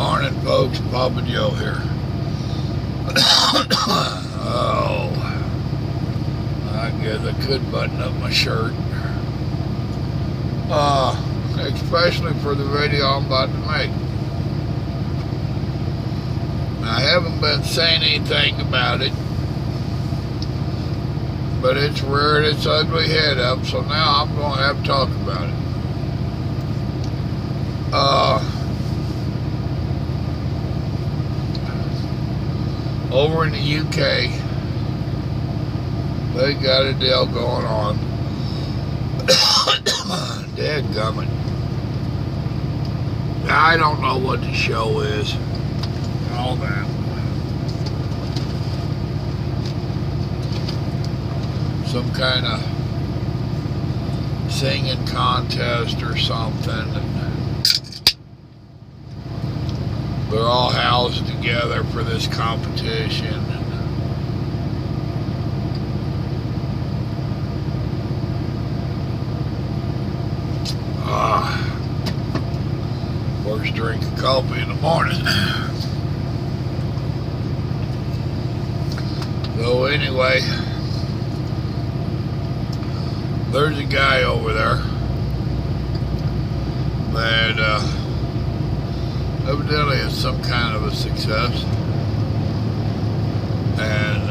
Morning, folks. Papa Joe here. Oh, I guess I could button up my shirt. Especially for the video I'm about to make. I haven't been saying anything about it, but it's reared its ugly head up, so now I'm going to have to talk about it. Over in the UK, they got a deal going on. Dadgummit. I don't know what the show is. All that. Some kind of singing contest or something. They're all housed together for this competition. First drink of coffee in the morning. So anyway, there's a guy over there that evidently is some kind of a success, and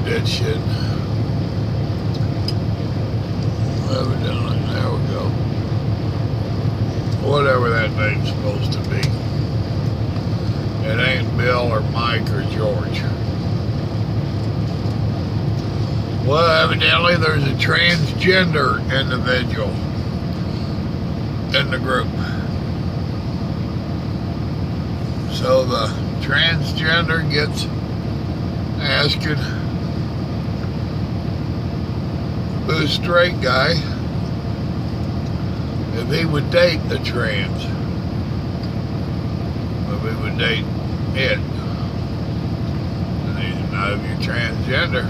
that shit. Evidently, there we go. Whatever that name's supposed to be. It ain't Bill or Mike or George. Well, evidently there's a transgender individual in the group. So the transgender gets asking the straight guy if he would date the trans, if he would date it. And he's not if you're transgender.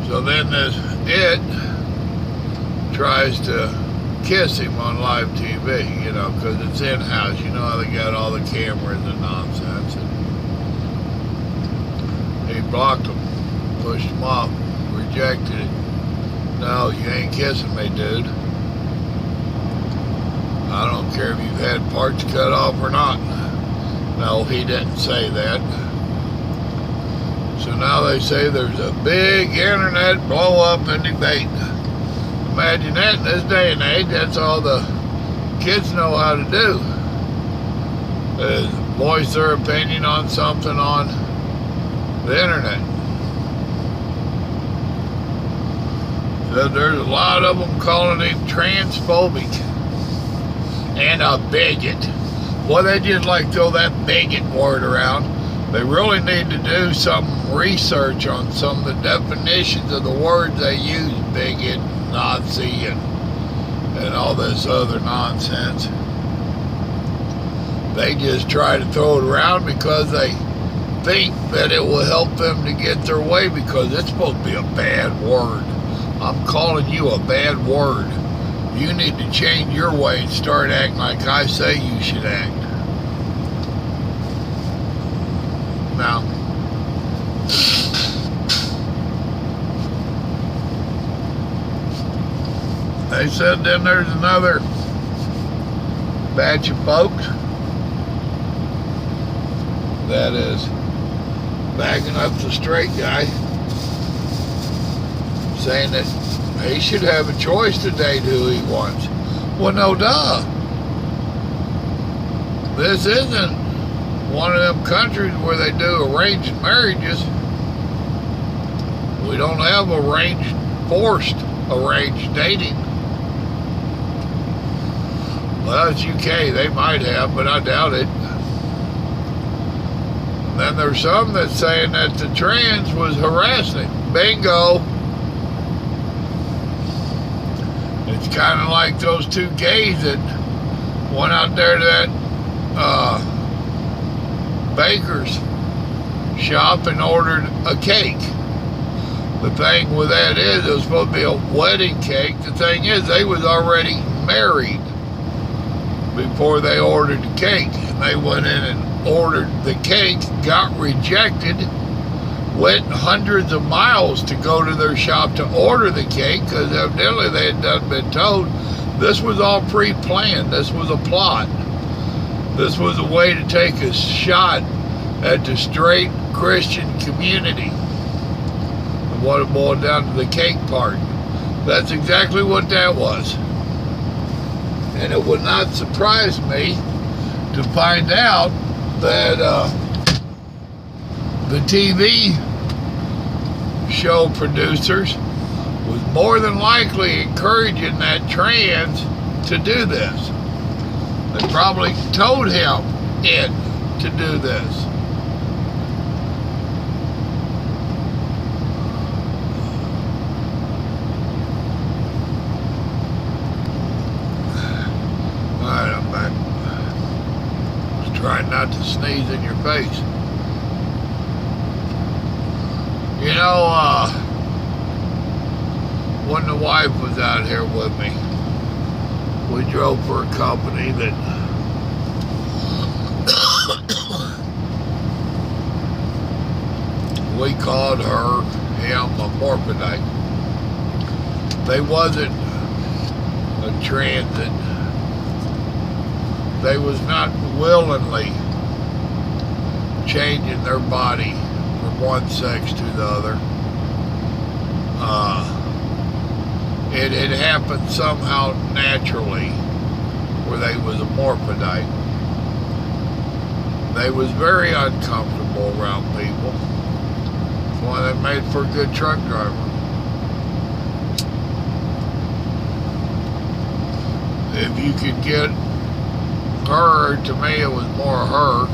So then this it tries to kiss him on live TV, you know, because it's in-house. You know how they got all the cameras and nonsense. And he blocked him, pushed him off. Rejected it. No, you ain't kissing me, dude. I don't care if you've had parts cut off or not. No, he didn't say that. So now they say there's a big internet blow up and debate. Imagine that in this day and age. That's all the kids know how to do, is voice their opinion on something on the internet. So there's a lot of them calling him transphobic and a bigot. Well, they just like throw that bigot word around. They really need to do some research on some of the definitions of the words they use, bigot, Nazi, and all this other nonsense. They just try to throw it around because they think that it will help them to get their way, because it's supposed to be a bad word. I'm calling you a bad word. You need to change your way and start acting like I say you should act. Now, they said then there's another batch of folks that is backing up the straight guy, saying that he should have a choice to date who he wants. Well, no duh. This isn't one of them countries where they do arranged marriages. We don't have forced arranged dating. Well, it's UK. They might have, but I doubt it. And then there's some that's saying that the trans was harassing. Bingo. It's kind of like those two gays that went out there to that baker's shop and ordered a cake. The thing with that is, it was supposed to be a wedding cake. The thing is, they was already married before they ordered the cake. And they went in and ordered the cake, got rejected, went hundreds of miles to go to their shop to order the cake, because evidently they had done been told this was all pre-planned. This was a plot. This was a way to take a shot at the straight Christian community. And what it boiled down to the cake part. That's exactly what that was. And it would not surprise me to find out that the TV show producers was more than likely encouraging that trans to do this. They probably told him to do this. Alright, I'm back. Just trying not to sneeze in your face. You know, when the wife was out here with me, we drove for a company that we called him a morphodite. They wasn't a transit. They was not willingly changing their body from one sex to the other. It had happened somehow naturally where they was a morphodite. They was very uncomfortable around people. That's why they made for a good truck driver. If you could get her, to me it was more her.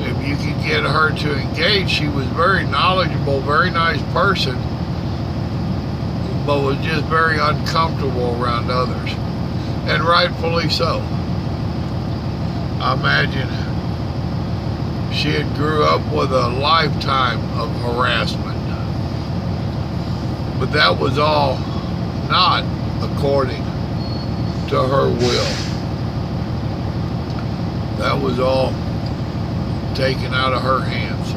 If you could get her to engage, she was very knowledgeable, very nice person, but was just very uncomfortable around others. And rightfully so. I imagine she had grew up with a lifetime of harassment. But that was all not according to her will. That was all taken out of her hands.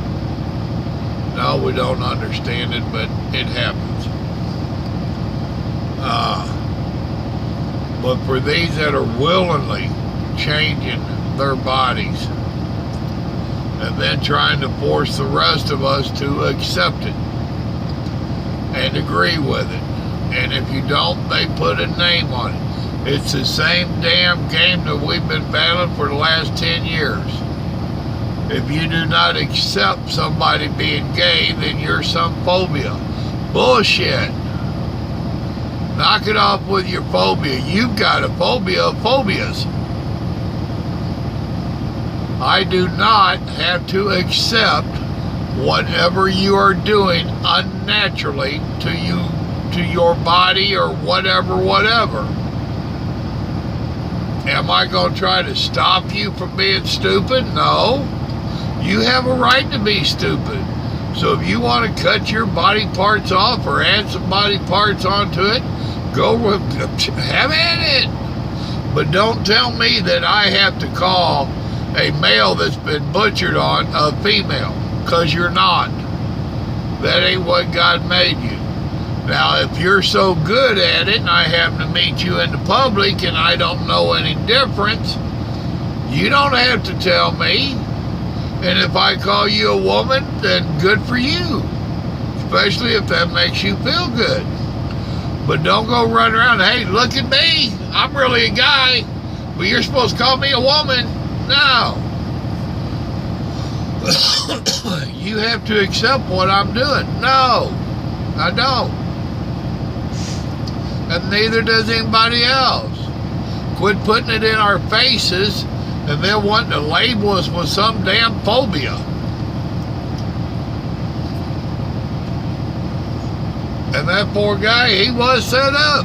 No, we don't understand it, but it happens. But for these that are willingly changing their bodies and then trying to force the rest of us to accept it and agree with it, and if you don't, they put a name on it. It's the same damn game that we've been battling for the last 10 years. If you do not accept somebody being gay, then you're some phobia. Bullshit. Knock it off with your phobia. You've got a phobia of phobias. I do not have to accept whatever you are doing unnaturally to you, to your body or whatever. Am I going to try to stop you from being stupid? No. You have a right to be stupid. So if you want to cut your body parts off or add some body parts onto it, go have at it. But don't tell me that I have to call a male that's been butchered on a female, because you're not. That ain't what God made you. Now, if you're so good at it and I happen to meet you in the public and I don't know any difference, you don't have to tell me. And if I call you a woman, then good for you. Especially if that makes you feel good. But don't go run around, hey, look at me. I'm really a guy, but you're supposed to call me a woman. No. You have to accept what I'm doing. No, I don't. And neither does anybody else. Quit putting it in our faces and then wanting to label us with some damn phobia. And that poor guy, he was set up.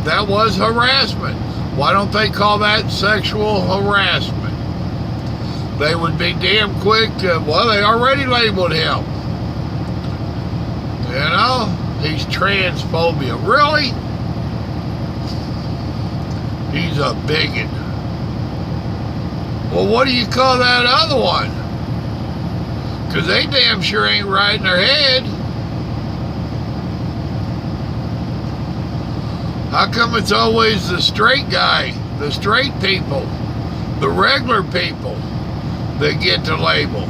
That was harassment. Why don't they call that sexual harassment? they would be damn quick to, well, they already labeled him. You know, he's transphobia. Really? He's a bigot. Well, what do you call that other one? Because they damn sure ain't right in their head. How come it's always the straight guy, the straight people, the regular people that get the label?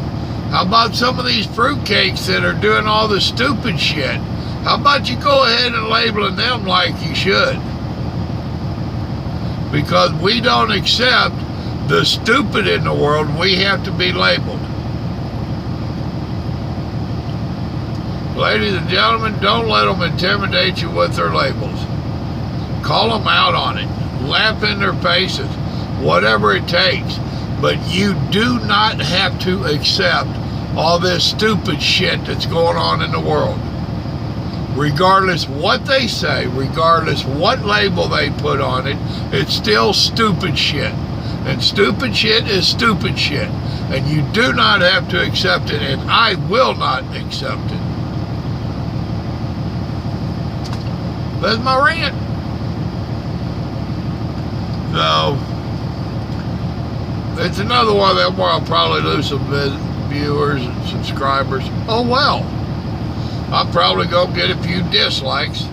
How about some of these fruitcakes that are doing all the stupid shit? How about you go ahead and labeling them like you should? Because we don't accept the stupid in the world, we have to be labeled. Ladies and gentlemen, don't let them intimidate you with their labels. Call them out on it. Laugh in their faces. Whatever it takes. But you do not have to accept all this stupid shit that's going on in the world. Regardless what they say, regardless what label they put on it, it's still stupid shit. And stupid shit is stupid shit. And you do not have to accept it, and I will not accept it. That's my rant. So, it's another one of them where I'll probably lose some viewers and subscribers. Oh well. I'll probably go get a few dislikes.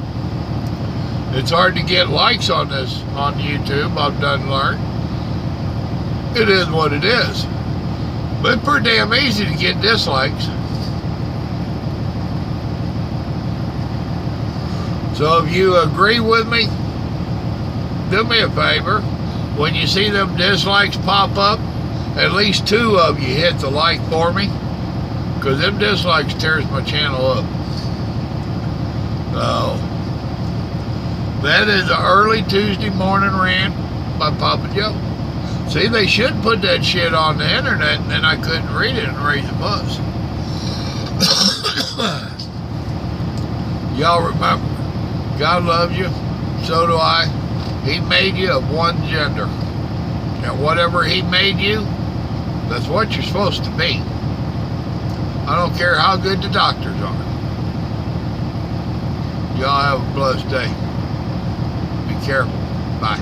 It's hard to get likes on this on YouTube, I've done learn. It is what it is. But it's pretty damn easy to get dislikes. So if you agree with me, do me a favor. When you see them dislikes pop up, at least 2 of you hit the like for me. Because them dislikes tears my channel up. So, that is an early Tuesday morning rant by Papa Joe. See, they should put that shit on the internet, and then I couldn't read it and raise a fuss. Y'all remember, God loves you, so do I. He made you of one gender. And whatever He made you, that's what you're supposed to be. I don't care how good the doctors are. Y'all have a blessed day. Be careful. Bye.